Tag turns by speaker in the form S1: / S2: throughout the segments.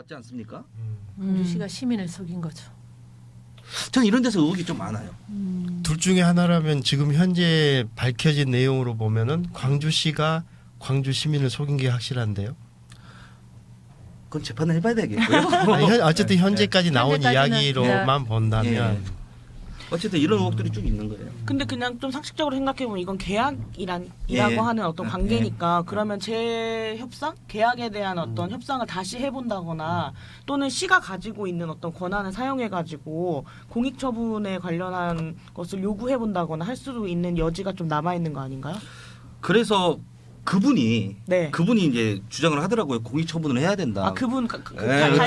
S1: 같지 않습니까?
S2: 광주시가 시민을 속인 거죠.
S1: 저는 이런 데서 의혹이 좀 많아요.
S3: 둘 중에 하나라면 지금 현재 밝혀진 내용으로 보면은 광주시가 광주 시민을 속인 게 확실한데요.
S1: 그건 재판을 해봐야 되겠고요.
S3: 아니, 어쨌든 현재까지 나온
S2: 현재까지는
S3: 이야기로만 본다면
S1: 어쨌든 이런 의혹들이 쭉 있는 거예요.
S4: 근데 그냥 좀 상식적으로 생각해보면 이건 계약이라고
S1: 예.
S4: 하는 어떤 관계니까 그러면 재협상? 계약에 대한 어떤 협상을 다시 해본다거나 또는 시가 가지고 있는 어떤 권한을 사용해가지고 공익처분에 관련한 것을 요구해본다거나 할 수도 있는 여지가 좀 남아있는 거 아닌가요?
S1: 그래서 그분이
S4: 네.
S1: 이제 주장을 하더라고요. 공익처분을 해야 된다.
S4: 아 그분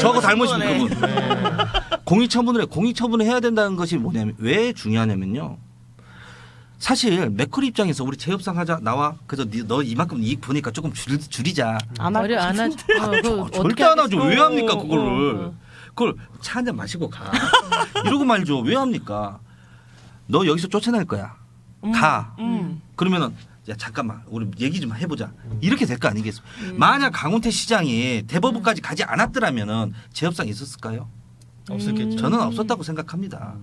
S1: 저거 닮으신
S4: 닮으신
S1: 그분.
S4: 분에.
S1: 공익처분을 해야 된다는 것이 뭐냐면 왜 중요하냐면요. 사실 맥커리 입장에서 우리 재협상 하자 나와. 그래서 너 이만큼 이익 보니까 조금 줄이자.
S4: 안 할
S2: 어려
S4: 것
S2: 안 하죠.
S1: 절대 안 하죠. 왜 합니까 그거를?
S2: 어.
S1: 그걸 차 한 잔 마시고 가. 이러고 말죠. 왜 합니까? 너 여기서 쫓아낼 거야. 가. 그러면은 야 잠깐만 우리 얘기 좀 해보자. 이렇게 될 거 아니겠습니까? 만약 강훈태 시장이 대법원까지 가지 않았더라면은 재협상이 있었을까요?
S3: 없었겠죠.
S1: 저는 없었다고 생각합니다.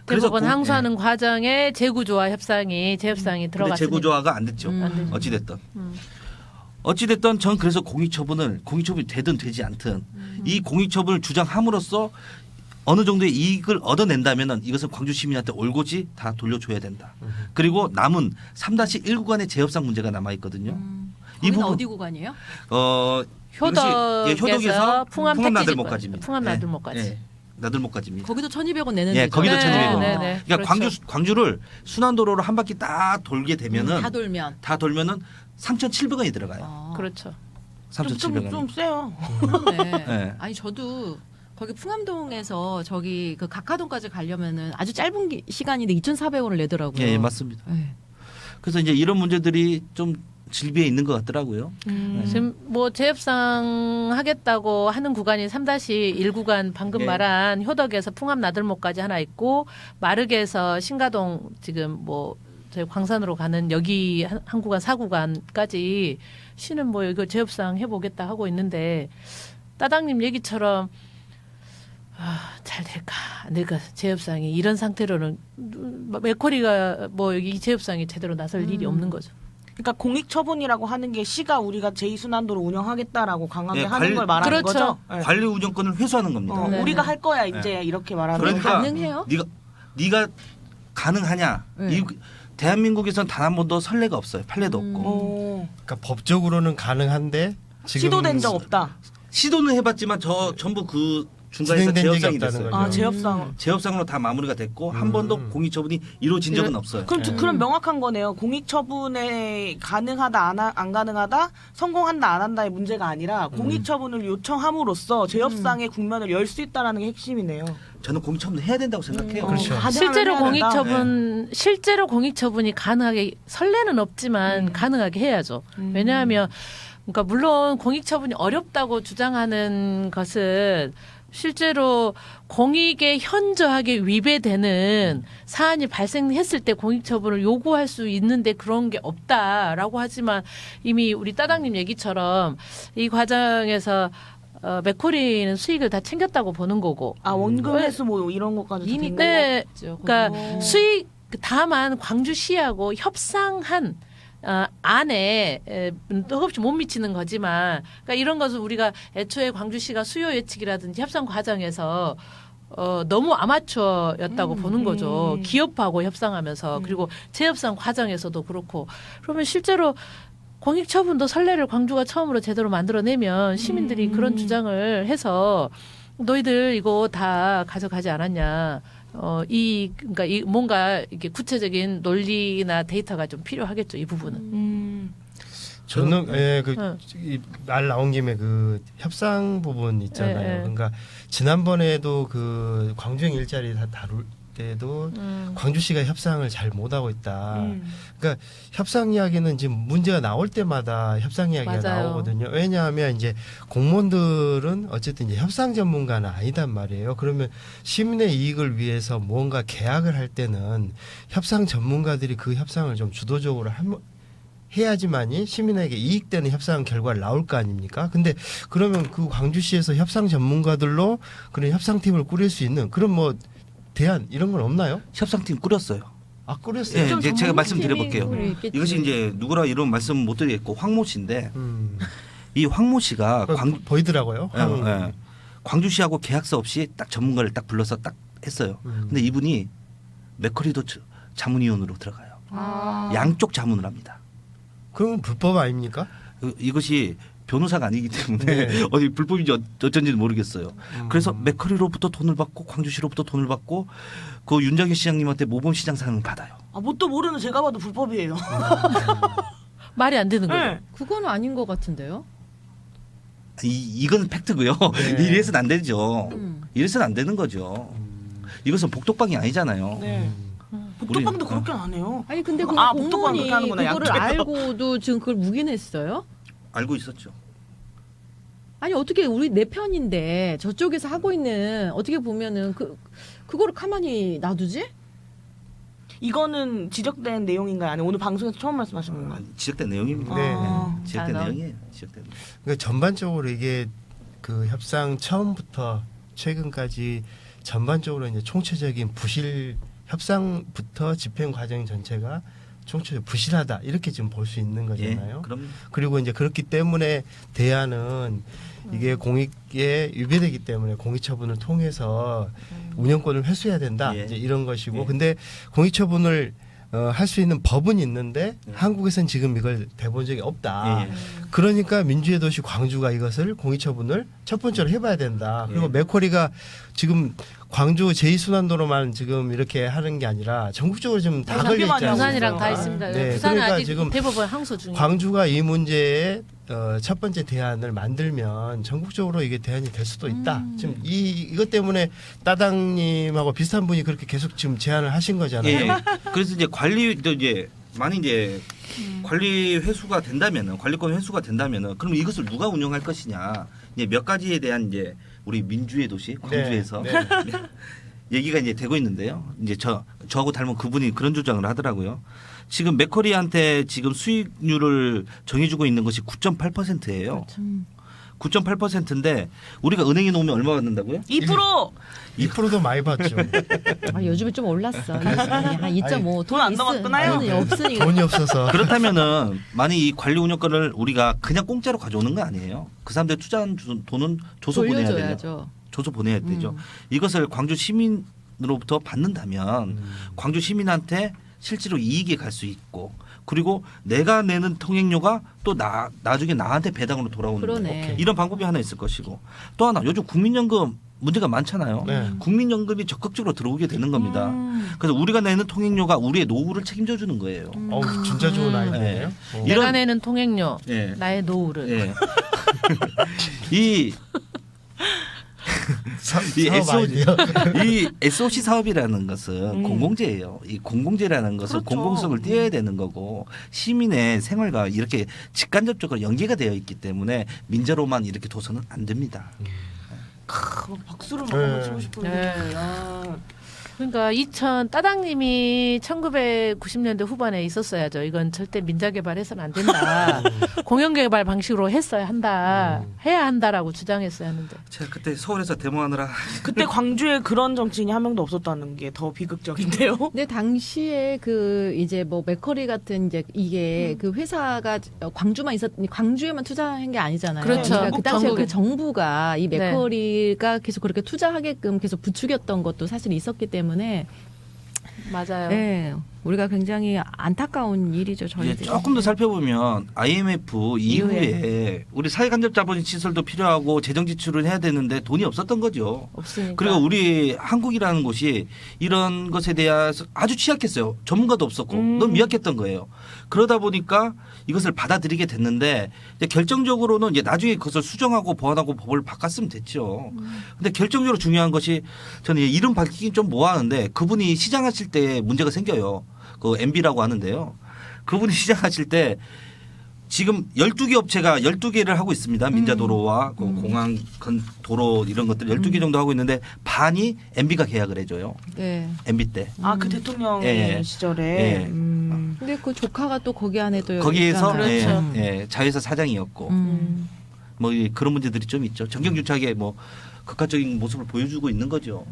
S2: 대법원
S1: 고-
S2: 항소하는 과정에 재구조화 협상이 재협상이
S1: 근데
S2: 들어갔으니까.
S1: 재구조화가 안 됐죠.
S2: 안 됐죠.
S1: 어찌됐든. 어찌됐든 전 그래서 공익처분이 되든 되지 않든 이 공익처분을 주장함으로써 어느 정도의 이익을 얻어낸다면은 이것을 광주 시민한테 올고지 다 돌려줘야 된다. 그리고 남은 3-1 구간의 재협상 문제가 남아 있거든요. 이
S5: 거기는
S1: 부분
S5: 어디 구간이에요?
S2: 효덕에서 풍암
S1: 나들목까지입니다.
S2: 풍암 나들목까지.
S1: 네. 나들목까지입니다.
S5: 거기도 1,200원 내는
S1: 예,
S5: 데죠.
S1: 거기도
S2: 네,
S1: 1,200원.
S2: 네, 네.
S1: 그러니까
S2: 그렇죠.
S1: 광주를 순환도로로 한 바퀴 딱 돌게 되면은
S5: 다 돌면
S1: 3,700원이 들어가요.
S2: 그렇죠.
S1: 3,700원.
S4: 좀 세요.
S5: 그러네.
S1: 네.
S5: 아니 저도 거기 풍암동에서 저기 그 각하동까지 가려면은 아주 짧은 시간인데 2,400원을 내더라고요.
S1: 예, 맞습니다.
S5: 네.
S1: 그래서 이제 이런 문제들이 좀 질비해 있는 것 같더라고요.
S2: 지금 뭐 재협상 하겠다고 하는 구간이 3-1 구간 방금
S1: 네.
S2: 말한 효덕에서 풍암 나들목까지 하나 있고 마르게에서 신가동 지금 뭐 저희 광산으로 가는 여기 한 구간 4구간까지 시는 뭐 이거 재협상 해보겠다 하고 있는데 따당님 얘기처럼 잘 될까 안 될까 재협상이 이런 상태로는 맥커리가 뭐 여기 재협상이 제대로 나설 일이 없는 거죠.
S4: 그러니까 공익처분이라고 하는 게 시가 우리가 제2순환도로 운영하겠다라고 강하게
S1: 네,
S4: 하는 걸 말하는
S2: 그렇죠.
S4: 거죠. 네.
S1: 관리 운영권을 회수하는 겁니다.
S2: 네.
S4: 우리가 할 거야 이제 이렇게 말하는 거죠.
S1: 그러니까
S5: 가능해요?
S1: 네가 가능하냐?
S5: 네.
S1: 대한민국에선 단 한 번도 선례가 없어요. 판례도 없고.
S4: 오.
S3: 그러니까 법적으로는 가능한데 지금
S4: 시도된 적 없다.
S1: 시도는 해봤지만 전부 그 중간에서
S3: 진행된 적이
S1: 재협상이
S3: 없다는
S1: 됐어요.
S3: 거죠.
S4: 아 재협상.
S1: 재협상으로 다 마무리가 됐고 한 번도 공익처분이 이루어진 적은 없어요.
S4: 그럼 명확한 거네요. 공익처분에 가능하다 안 가능하다 성공한다 안 한다의 문제가 아니라 공익처분을 요청함으로써 재협상의 국면을 열 수 있다라는 게 핵심이네요.
S1: 저는 공익처분 해야 된다고 생각해요.
S3: 그렇죠.
S4: 가능하면
S2: 실제로
S4: 해야 된다.
S2: 실제로 공익처분이 가능하게 선례는 없지만 가능하게 해야죠. 왜냐하면 그러니까 물론 공익처분이 어렵다고 주장하는 것은 실제로 공익에 현저하게 위배되는 사안이 발생했을 때 공익처분을 요구할 수 있는데 그런 게 없다라고 하지만 이미 우리 따당님 얘기처럼 이 과정에서 맥코리는 수익을 다 챙겼다고 보는 거고.
S4: 아 원금 회수 뭐 이런 것까지
S5: 이미
S4: 된
S2: 네,
S5: 거죠.
S2: 그러니까 수익 다만 광주시하고 협상한 안에 턱없이 못 미치는 거지만 그러니까 이런 것은 우리가 애초에 광주시가 수요 예측이라든지 협상 과정에서 너무 아마추어였다고 보는 거죠. 기업하고 협상하면서 그리고 재협상 과정에서도 그렇고 그러면 실제로 공익처분도 선례를 광주가 처음으로 제대로 만들어내면 시민들이 그런 주장을 해서 너희들 이거 다 가져가지 않았냐. 그러니까 뭔가 이게 구체적인 논리나 데이터가 좀 필요하겠죠. 이 부분은.
S3: 저는 말 나온 김에 그 협상 부분 있잖아요.
S2: 예, 예.
S3: 그러니까 지난번에도 그 광주행 일자리 다 다룰 때도 광주시가 협상을 잘 못하고 있다. 그러니까 협상 이야기는 지금 문제가 나올 때마다 협상 이야기가
S2: 맞아요.
S3: 나오거든요. 왜냐하면 이제 공무원들은 어쨌든 이제 협상 전문가는 아니단 말이에요. 그러면 시민의 이익을 위해서 무언가 계약을 할 때는 협상 전문가들이 그 협상을 좀 주도적으로 해야지만이 시민에게 이익되는 협상 결과를 나올 거 아닙니까? 근데 그러면 그 광주시에서 협상 전문가들로 그런 협상팀을 꾸릴 수 있는 그런 뭐 대안 이런 건 없나요?
S1: 협상팀 꾸렸어요.
S3: 아 꾸렸어요.
S1: 예,
S4: 좀
S1: 이제 제가 말씀드려볼게요.
S5: 전문팀이 있겠지.
S1: 이것이 이제 누구라 이런 말씀 못 드리겠고 황모 씨인데
S3: 음.
S1: 이 황모 씨가
S3: 보이더라고요.
S1: 예. 광주시하고 계약서 없이 딱 전문가를 딱 불러서 딱 했어요. 근데 이분이 맥커리도 자문위원으로 들어가요.
S5: 아.
S1: 양쪽 자문을 합니다.
S3: 그러면 불법 아닙니까?
S1: 이것이 변호사가 아니기 때문에
S3: 네.
S1: 어디 불법인지 어쩐지는 모르겠어요. 그래서 맥커리로부터 돈을 받고 광주시로부터 돈을 받고 그 윤장현 시장님한테 모범 시장상을 받아요.
S4: 아, 뭣도 모르는 제가 봐도 불법이에요.
S2: 말이 안 되는 거죠.
S4: 네.
S5: 그건 아닌 것 같은데요.
S1: 이건 팩트고요.
S3: 네.
S1: 이래서는 안 되죠.
S5: 음.
S1: 이래서는 안 되는 거죠. 이것은 복덕방이 아니잖아요.
S4: 네. 복덕방도
S1: 우리-
S4: 그렇게 안 해요.
S5: 아니 근데 그
S4: 아, 복덕방
S5: 공무원이
S4: 그렇게 하는구나,
S5: 그거를
S4: 약속해서.
S5: 알고도 지금 그걸 묵인했어요?
S1: 알고 있었죠.
S5: 아니 어떻게 우리 내 편인데 저쪽에서 하고 있는 어떻게 보면은 그거를 가만히 놔두지?
S4: 이거는 지적된 내용인가요? 아니면 오늘 방송에서 처음 말씀하신 건가요?
S1: 지적된 내용입니다.
S3: 네.
S4: 아.
S1: 지적된
S2: 아,
S1: 내용이에요. 지적된 내용.
S3: 그러니까 전반적으로 이게 그 협상 처음부터 최근까지 전반적으로 이제 총체적인 부실 협상부터 집행 과정 전체가 총체적 부실하다 이렇게 지금 볼 수 있는 거잖아요.
S1: 예, 그럼
S3: 그리고 이제 그렇기 때문에 대안은 이게 공익에 위배되기 때문에 공익처분을 통해서 운영권을 회수해야 된다
S1: 예.
S3: 이제 이런 것이고
S1: 예.
S3: 근데 공익처분을 할 수 있는 법은 있는데 한국에서는 지금 이걸 대본 적이 없다.
S1: 예, 예.
S3: 그러니까 민주의 도시 광주가 이것을 공익처분을 첫 번째로 해봐야 된다. 그리고
S1: 예.
S3: 맥쿼리가 지금 광주 제2순환도로만 지금 이렇게 하는 게 아니라 전국적으로 지금 다
S4: 장비
S3: 걸려
S4: 많이
S3: 있잖아요.
S4: 하고
S2: 부산이랑 다
S4: 아,
S2: 있습니다.
S3: 네,
S2: 부산은
S3: 그러니까
S2: 아직
S3: 지금
S2: 대법원 항소 중이에요.
S3: 광주가 이 문제에 첫 번째 대안을 만들면 전국적으로 이게 대안이 될 수도 있다. 지금 이것 때문에 따당님하고 비슷한 분이 그렇게 계속 지금 제안을 하신 거잖아요.
S1: 예. 그래서 이제 관리도 이제 많이 이제 관리 회수가 된다면은 관리권 회수가 된다면은 그럼 이것을 누가 운영할 것이냐 이제 몇 가지에 대한 이제 우리 민주의 도시 광주에서
S3: 네.
S1: 얘기가 이제 되고 있는데요. 이제 저하고 닮은 그분이 그런 주장을 하더라고요. 지금 맥커리한테 지금 수익률을 정해주고 있는 것이 9.8%예요. 9.8%인데 우리가 은행에 놓으면 얼마 받는다고요?
S4: 2%!
S3: 2%도 많이 받죠.
S5: 아, 요즘에 좀 올랐어. 한 2.5.
S4: 돈안 남았구나요?
S5: 돈이 없으니까.
S3: 돈이 없어서.
S1: 그렇다면은 만약 이 관리 운영권을 우리가 그냥 공짜로 가져오는 거 아니에요. 그 사람들 투자한 돈은 줘서 보내야 되죠.
S5: 돌려줘야죠.
S1: 줘서 보내야 되죠. 이것을 광주 시민으로부터 받는다면 광주 시민한테 실제로 이익이 갈 수 있고 그리고 내가 내는 통행료가 또 나중에 나한테 배당으로 돌아오는
S5: 그러네.
S1: 거예요. 이런 방법이 하나 있을 것이고 또 하나 요즘 국민연금 문제가 많잖아요.
S3: 네.
S1: 국민연금이 적극적으로 들어오게 되는 겁니다. 그래서 우리가 내는 통행료가 우리의 노후를 책임져 주는 거예요.
S3: 어우, 진짜 좋은 아이디어예요. 어.
S1: 이런-
S2: 내가 내는 통행료,
S1: 예.
S2: 나의 노후를.
S1: 예. 이 이
S3: 사업 아이디어.
S1: 이 SOC 사업이라는 것은 공공재예요. 이 공공재라는 것은
S4: 그렇죠.
S1: 공공성을 띄어야 되는 거고 시민의 생활과 이렇게 직간접적으로 연계가 되어 있기 때문에 민자로만 이렇게 둬서는 안 됩니다.
S4: 박수를 막
S3: 네.
S4: 한번 치고 싶은데.
S2: 네.
S4: 아,
S2: 그러니까 따당님이 1990년대 후반에 있었어야죠. 이건 절대 민자개발해서는 안 된다. 공영개발 방식으로 했어야 한다. 해야 한다라고 주장했어야 하는데.
S1: 제가 그때 서울에서 데모하느라
S4: 그때 광주에 그런 정치인이 한 명도 없었다는 게 더 비극적인데요.
S5: 근데 당시에 그 이제 뭐 맥커리 같은 이제 이게 그 회사가 광주에만 투자한 게 아니잖아요.
S2: 그렇죠.
S5: 그러니까 그 당시에
S2: 전국에.
S5: 그 정부가 이 맥커리가 계속 그렇게 투자하게끔 계속 부추겼던 것도 사실 있었기 때문에
S2: 맞아요.
S5: 네, 우리가 굉장히 안타까운 일이죠.
S1: 이제
S5: 저희들이.
S1: 조금 더 살펴보면 IMF 이후에 우리 사회간접자본 시설도 필요하고 재정 지출을 해야 되는데 돈이 없었던 거죠.
S2: 없으니까.
S1: 그리고 우리 한국이라는 곳이 이런 것에 대해서 아주 취약했어요. 전문가도 없었고 너무 미약했던 거예요. 그러다 보니까 이것을 받아들이게 됐는데 이제 결정적으로는 이제 나중에 그것을 수정하고 보완하고 법을 바꿨으면 됐죠. 근데 결정적으로 중요한 것이 저는 이제 이름 밝히긴 좀 뭐하는데 그분이 시장하실 때 문제가 생겨요. 그 MB라고 하는데요. 그분이 시장하실 때 지금 12개 업체가 12개를 하고 있습니다. 민자도로와 그 공항 도로 이런 것들 12개 정도 하고 있는데 반이 MB가 계약을 해줘요.
S5: 네.
S1: MB 때.
S4: 아, 그 대통령
S1: 예.
S4: 시절에.
S1: 예.
S5: 근데 그 조카가 또 거기 안에도
S1: 거기에서
S2: 그렇죠.
S1: 자회사 사장이었고 뭐 그런 문제들이 좀 있죠. 정경유착의 뭐 극화적인 모습을 보여주고 있는 거죠.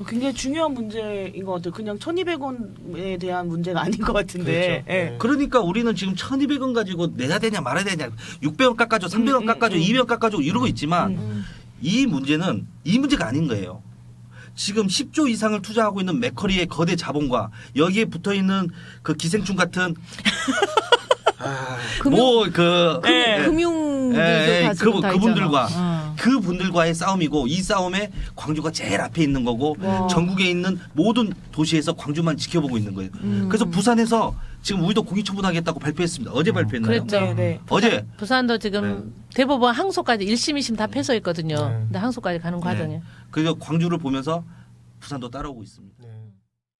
S4: 굉장히 중요한 문제인 것 같아요. 그냥 1,200원에 대한 문제가 아닌 것 같은데.
S3: 그렇죠.
S4: 예.
S1: 그러니까 우리는 지금 1,200원 가지고 내야 되냐 말아야 되냐 600원 깎아줘 300원 깎아줘 200원 깎아줘 이러고 있지만 이 문제는 이 문제가 아닌 거예요. 지금 10조 이상을 투자하고 있는 맥커리의 거대 자본과 여기에 붙어 있는 그 기생충 같은
S5: 금융들도 다 지금 다
S1: 그분들과
S5: 있잖아.
S1: 그분들과의 싸움이고 이 싸움에 광주가 제일 앞에 있는 거고 전국에 있는 모든 도시에서 광주만 지켜보고 있는 거예요. 그래서 부산에서 지금 우리도 공익처분하겠다고 발표했습니다. 어제 발표했나요?
S2: 그랬죠.
S4: 네, 네.
S1: 어제
S2: 부산도 지금 대법원 항소까지 1심, 2심 다 패소했거든요. 근데 항소까지 가는 과정에.
S1: 그래서 광주를 보면서 부산도 따라오고 있습니다.